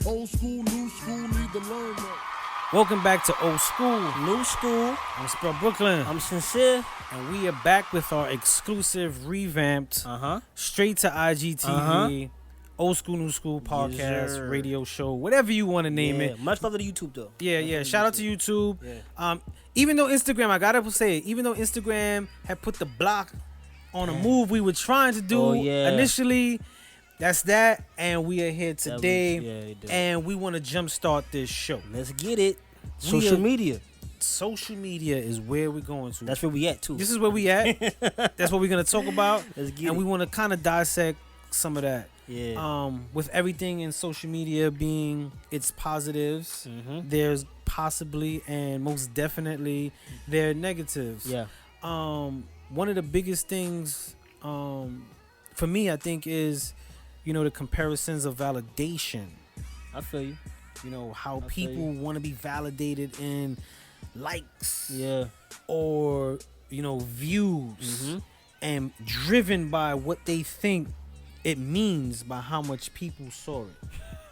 Old school, new school, need to learn that. Welcome back to Old School. New School. I'm Spell Brooklyn. I'm Sincere. And we are back with our exclusive, revamped, straight to IGTV, Old School, New School podcast, Yes, radio show, whatever you want to name it. Much love to the YouTube, though. Yeah. Shout out to YouTube. Yeah. Even though Instagram, I gotta say, even though Instagram had put the block on a move we were trying to do initially, that's that. And we are here today, and we want to jumpstart this show. Let's get it. Social media. Social media is where we're going to. That's where we at, too. This is where we at. That's what we're going to talk about. Let's get and it. we want to kind of dissect some of that. Yeah. With everything in social media being its positives, there's possibly and most definitely there are negatives. Yeah. One of the biggest things for me, I think, is, the comparisons of validation. I feel you. How people want to be validated in likes. Yeah. Or, views. And driven by what they think it means by how much people saw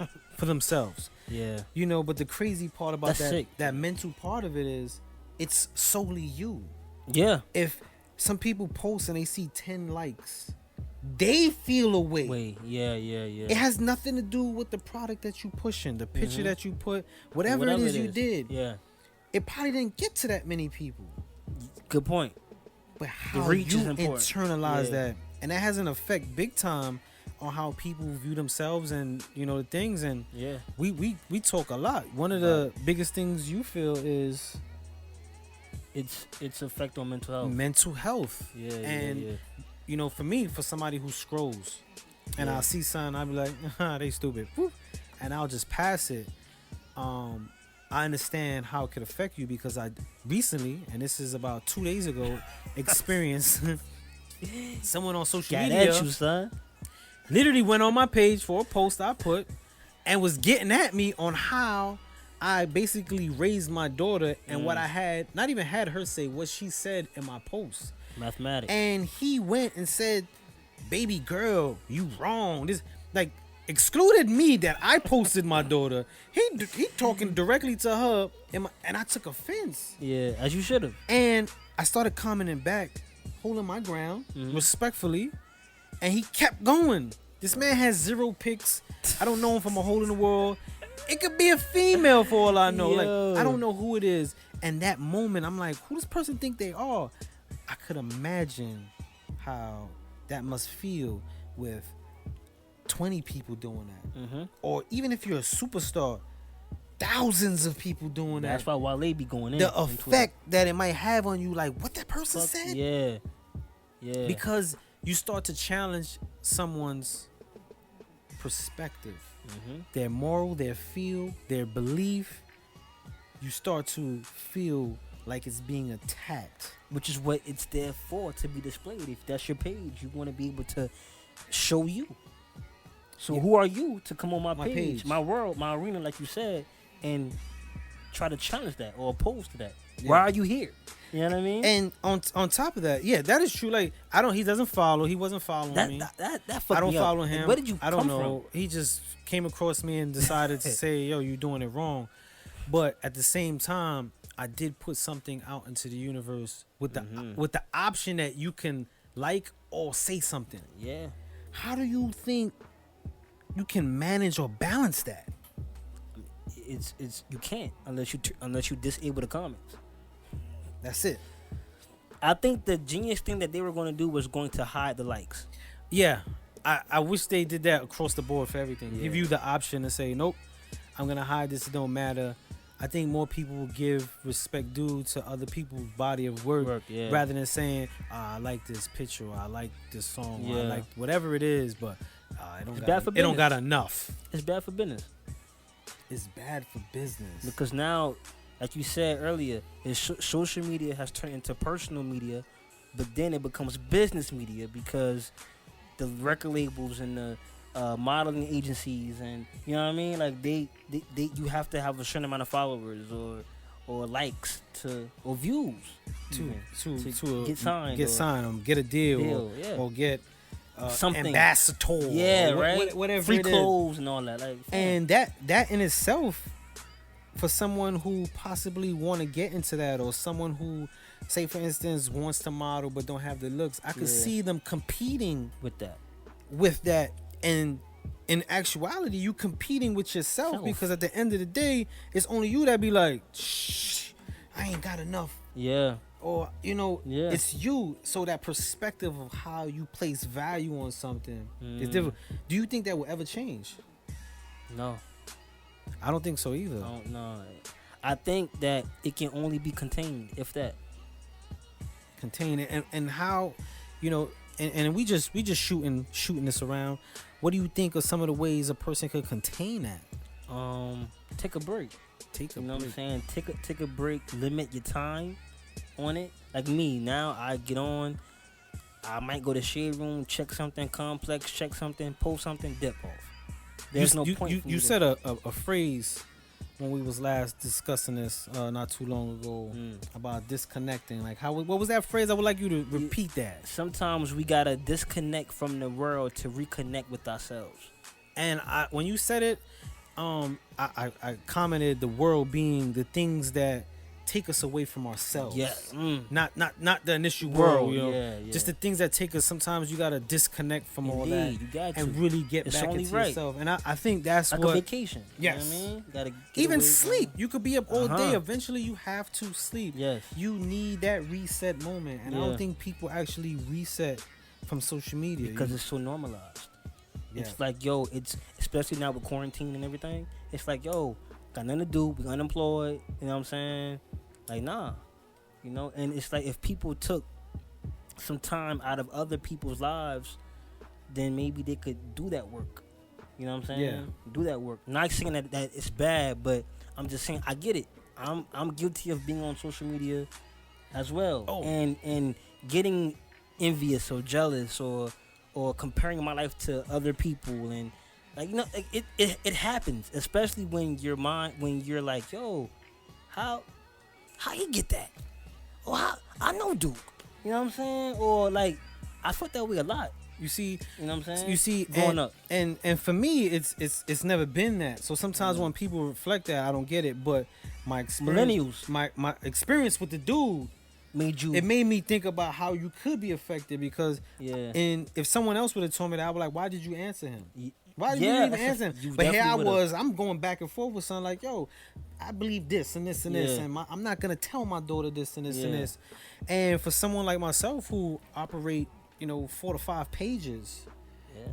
it for themselves. Yeah. But the crazy part about That's that mental part of it is it's solely you. Yeah. If some people post and they see 10 likes, they feel a way. Yeah. It has nothing to do with the product that you pushing, the picture that you put, whatever it is you did. Yeah. It probably didn't get to that many people. Good point. But how reach you is important. internalize that, and that has an effect big time on how people view themselves and the things. And we talk a lot. One of the biggest things you feel is its effect on mental health. Mental health. For me, for somebody who scrolls and I'll see something, I'll be like, they stupid. Whoop. And I'll just pass it. I understand how it could affect you because I recently, and this is about 2 days ago, experienced someone on social media At you, son. literally went on my page for a post I put and was getting at me on how I basically raised my daughter and what I had, not even had her say, what she said in my post. Mathematics. And he went and said, baby girl, you wrong. This, excluded me that I posted my daughter. He talking directly to her, and I took offense. Yeah, as you should have. And I started commenting back, holding my ground, respectfully, and he kept going. This man has 0 pics. I don't know him from a hole in the world. It could be a female for all I know. Yo. I don't know who it is. And that moment, I'm like, who does this person think they are? I could imagine how that must feel with 20 people doing that. Or even if you're a superstar, thousands of people doing that. That's why Wale be going in. The effect that it might have on you, like what that person said. Yeah. Because you start to challenge someone's perspective, their moral, their feel, their belief. You start to feel like it's being attacked. Which is what it's there for, to be displayed. If that's your page, you want to be able to show you. So who are you to come on my page, my world, my arena, like you said, and try to challenge that or oppose to that? Why are you here? You know what I mean? And on top of that, that is true. Like he doesn't follow. He wasn't following me. That I don't me follow up. him. Where did you I don't come know. from? He just came across me and decided to say, "Yo, you're doing it wrong." But at the same time, I did put something out into the universe with the option that you can like or say something. Yeah. How do you think you can manage or balance that? It's you can't unless you disable the comments. That's it. I think the genius thing that they were going to do was going to hide the likes. Yeah, I wish they did that across the board for everything. Yeah. Give you the option to say, nope, I'm gonna hide this. It don't matter. I think more people will give respect due to other people's body of work rather than saying, I like this picture, or I like this song, or I like whatever it is, but it don't got enough. It's bad for business. It's bad for business. Because now, like you said earlier, social media has turned into personal media, but then it becomes business media because the record labels and the modeling agencies, and you know what I mean, like they you have to have a certain amount of followers or likes or views to get signed, get a deal. Yeah. or get something ambassador, right, whatever free it is. clothes and all that, like, And that in itself, for someone who possibly want to get into that, or someone who, say for instance, wants to model but don't have the looks, I could see them competing with that. And in actuality, you competing with yourself, because at the end of the day, it's only you that be like, shh, I ain't got enough. Yeah. Or, it's you. So that perspective of how you place value on something is different. Do you think that will ever change? No. I don't think so either. No. I think that it can only be contained, if that. Contained. And how, and we just shooting this around. What do you think are some of the ways a person could contain that? Take a break. You know what I'm saying? Take a break. Limit your time on it. Like me, now I get on. I might go to shade room, check something complex, check something, post something, dip off. There's no point. You said a phrase when we was last discussing this not too long ago about disconnecting. Like what was that phrase? I would like you to repeat that. Sometimes we gotta disconnect from the world to reconnect with ourselves. And when you said it, I commented the world being the things that take us away from ourselves. Yeah. Not the initial world. Yeah. Just the things that take us. Sometimes you gotta disconnect from all that. You got to. And really get back into yourself. And I think that's like what a vacation. Yes. You know what I mean? Gotta even sleep. You could be up all day. Eventually you have to sleep. Yes. You need that reset moment. And I don't think people actually reset from social media. Because it's so normalized. Yeah. It's like, it's especially now with quarantine and everything. It's like, got nothing to do. We unemployed. You know what I'm saying? Like, nah. And it's like if people took some time out of other people's lives, then maybe they could do that work. You know what I'm saying? Yeah. Do that work. Not saying that it's bad, but I'm just saying I get it. I'm guilty of being on social media as well. Oh. And getting envious or jealous or comparing my life to other people, and it happens, especially when you're like, how you get that? Or how I know Duke. You know what I'm saying? Or like I felt that way a lot. You see, you know what I'm saying? You see, growing up, and for me, it's never been that. So sometimes when people reflect that, I don't get it. But my experience, millennials, my experience with the dude made me think about how you could be affected, because and if someone else would have told me that, I was like, why did you answer him? Why did you even answer him? But here I was, I'm going back and forth with something like, I believe this and this and this, and I'm not gonna tell my daughter this and this and this. And for someone like myself who operate 4 to 5 pages,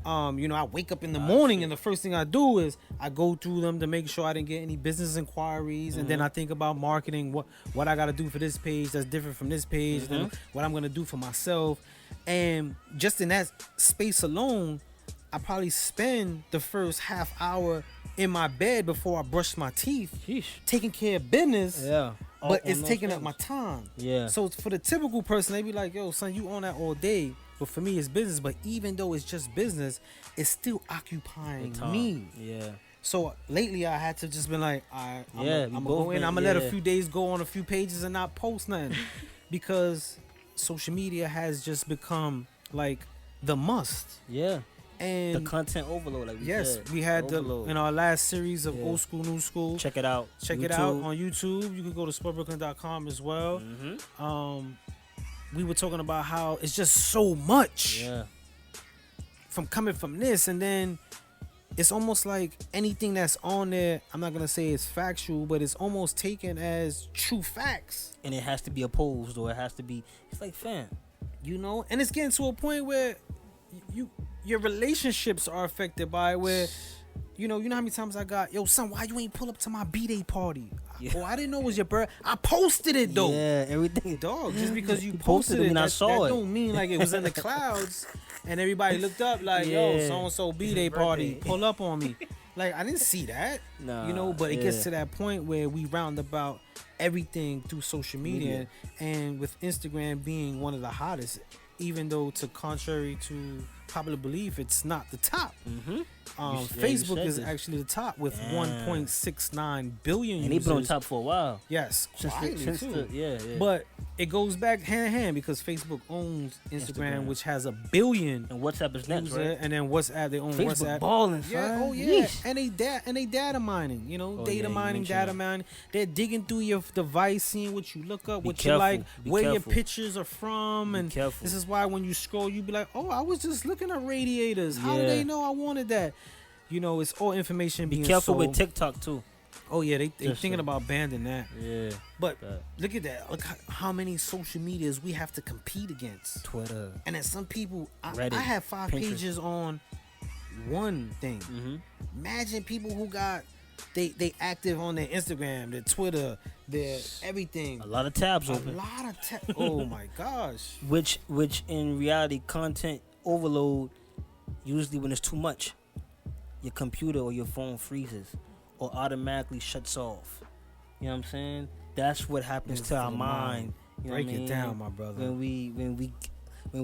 I wake up in the morning and the first thing I do is I go through them to make sure I didn't get any business inquiries, and then I think about marketing, what I got to do for this page that's different from this page, and what I'm gonna do for myself. And just in that space alone, I probably spend the first half hour in my bed before I brush my teeth, taking care of business. Yeah. But it's taking up my time. Yeah. So for the typical person, they be like, son, you on that all day. But for me, it's business. But even though it's just business, it's still occupying me. Yeah. So lately, I had to just be like, I'm gonna go in. I'm gonna let a few days go on a few pages and not post nothing, because social media has just become like the must. Yeah. And the content overload, like we said. We had in our last series of Old School, New School. Check it out. Check it out on YouTube. You can go to sportbrooklyn.com as well. We were talking about how it's just so much from coming from this, and then it's almost like anything that's on there, I'm not gonna say it's factual, but it's almost taken as true facts, and it has to be opposed, or it has to be. It's like, fam, and it's getting to a point where your relationships are affected by it, where you know how many times I got, son, why you ain't pull up to my B-Day party? I didn't know it was your birthday. I posted it though. Yeah, everything. Dog, just because you posted it, I saw that don't mean like it was in the clouds and everybody looked up like, so-and-so B-Day party, pull up on me. Like, I didn't see that. Nah, but it gets to that point where we round about everything through social media. And with Instagram being one of the hottest, even though contrary to popular belief, it's not the top. Facebook is this. actually the top with Damn. 1.69 billion And users. they've been on top for a while. Yes, quietly too. Yeah. But it goes back hand in hand because Facebook owns Instagram, which has 1 billion. And WhatsApp is next, right? And then WhatsApp, they own Facebook WhatsApp. balling, son. Yeah, oh yeah. Yeesh. And they data mining, data mining. That. They're digging through your device, seeing what you look up, what careful. you like, Be where careful. your pictures are from, Be and careful. this is why when you scroll, you be like, oh, I was just looking at radiators. How do they know I wanted that? It's all information being Be careful sold. with TikTok too. Oh yeah, they Just thinking about banning that. Yeah. But look at that. Look how many social medias we have to compete against. Twitter. And then some people, I Reddit, have 5 Pinterest. pages on one thing. Mm-hmm. Imagine people who got they active on their Instagram, their Twitter, their everything. A lot of tabs open. A lot of oh my gosh. Which in reality, content overload, usually when it's too much, your computer or your phone freezes or automatically shuts off. You know what I'm saying? That's what happens to our mind. You know Break what I mean? it down, my brother. When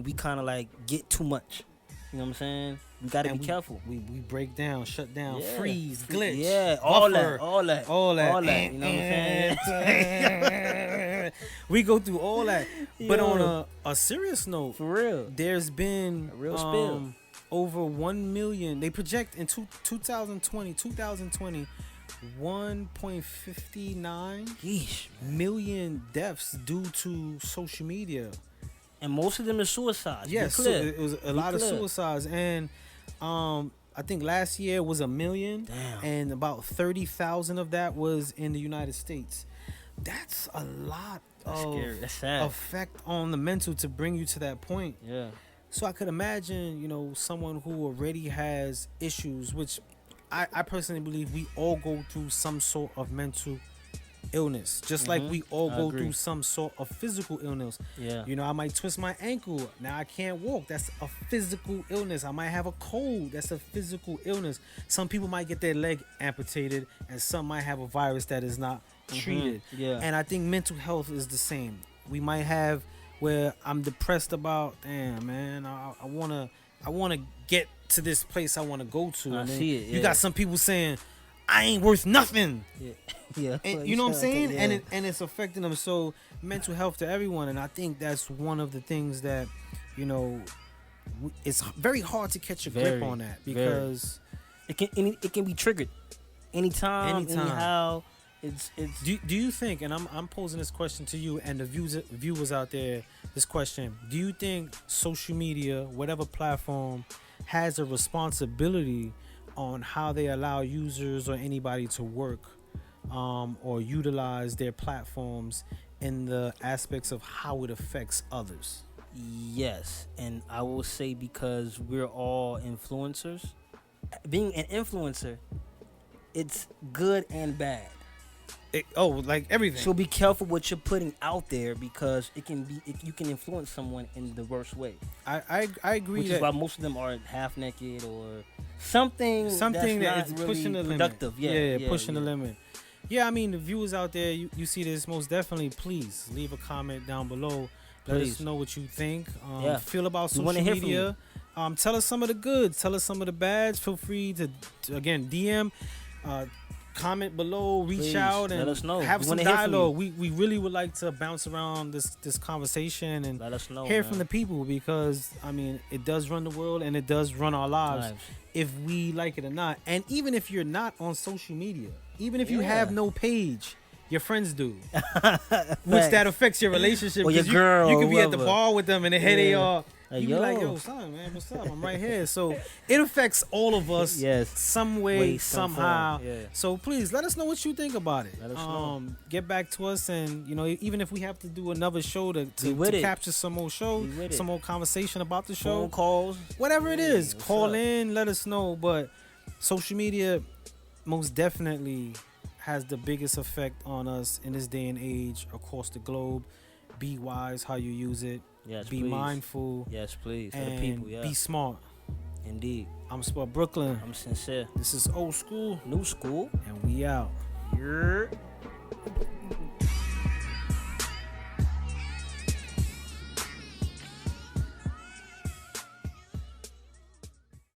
we kind of like get too much. You know what I'm saying? We gotta be careful. We break down, shut down, Yeah. freeze, glitch. Yeah, buffer, all that. all that. You know what I'm saying? We go through all that. But Yo. on a serious note, For real. there's been A real spill. over 1 million. They project in 2020, 1.59 Yeesh. million deaths due to social media. And most of them are suicides. Yes, Be so clear. it was a lot of suicides, and I think last year was 1 million, Damn. and about 30,000 of that was in the United States. That's a lot That's of scary. That's sad. effect on the mental to bring you to that point. Yeah. So I could imagine, someone who already has issues, which I personally believe we all go through some sort of mental illness, just like we all I go agree. through some sort of physical illness. Yeah. I might twist my ankle. Now I can't walk. That's a physical illness. I might have a cold. That's a physical illness. Some people might get their leg amputated, and some might have a virus that is not treated. Yeah. And I think mental health is the same. We might have where I'm depressed about, damn man, I wanna get to this place I wanna go to. I And then see it, You yeah. got some people saying, I ain't worth nothing. Yeah. Yeah. And you know what I'm saying? Yeah. And it's affecting them. So mental health to everyone, and I think that's one of the things that, it's very hard to catch a grip Very, on that very. because it can be triggered anytime. Anyhow. It's do you think, and I'm posing this question to you and the viewers out there, this question: do you think social media, whatever platform, has a responsibility on how they allow users or anybody to work or utilize their platforms in the aspects of how it affects others? Yes, and I will say because we're all influencers, being an influencer, it's good and bad. Like everything. So be careful what you're putting out there because you can influence someone in the worst way. I agree. Which is why most of them are half naked or something that that's is not really pushing the productive. limit. Yeah, pushing the limit. Yeah, I mean the viewers out there, you see this, most definitely. Please leave a comment down below. Let us know what you think. Feel about social media. Tell us some of the good. Tell us some of the bads. Feel free to again DM. Comment below, reach out, and let us know. Have some dialogue. We really would like to bounce around this conversation and let us know, hear from the people, because I mean it does run the world and it does run our lives if we like it or not. And even if you're not on social media, even if you have no page, your friends do, which that affects your relationship. Or your girl, you could be at whoever. the bar with them and here they are. You be like, yo, yo. son, man, what's up? I'm right here. So it affects all of us some way, somehow. So please let us know what you think about it. Let us know. Get back to us, and even if we have to do another show to capture some more some more conversation about the show, phone calls, whatever it is, call up? in, let us know. But social media most definitely has the biggest effect on us in this day and age across the globe. Be wise how you use it. Yes, be please. mindful. Yes, please. For And the people, be smart. Indeed. I'm Sport Brooklyn. I'm sincere. This is Old School. New school. And we out. Yeah.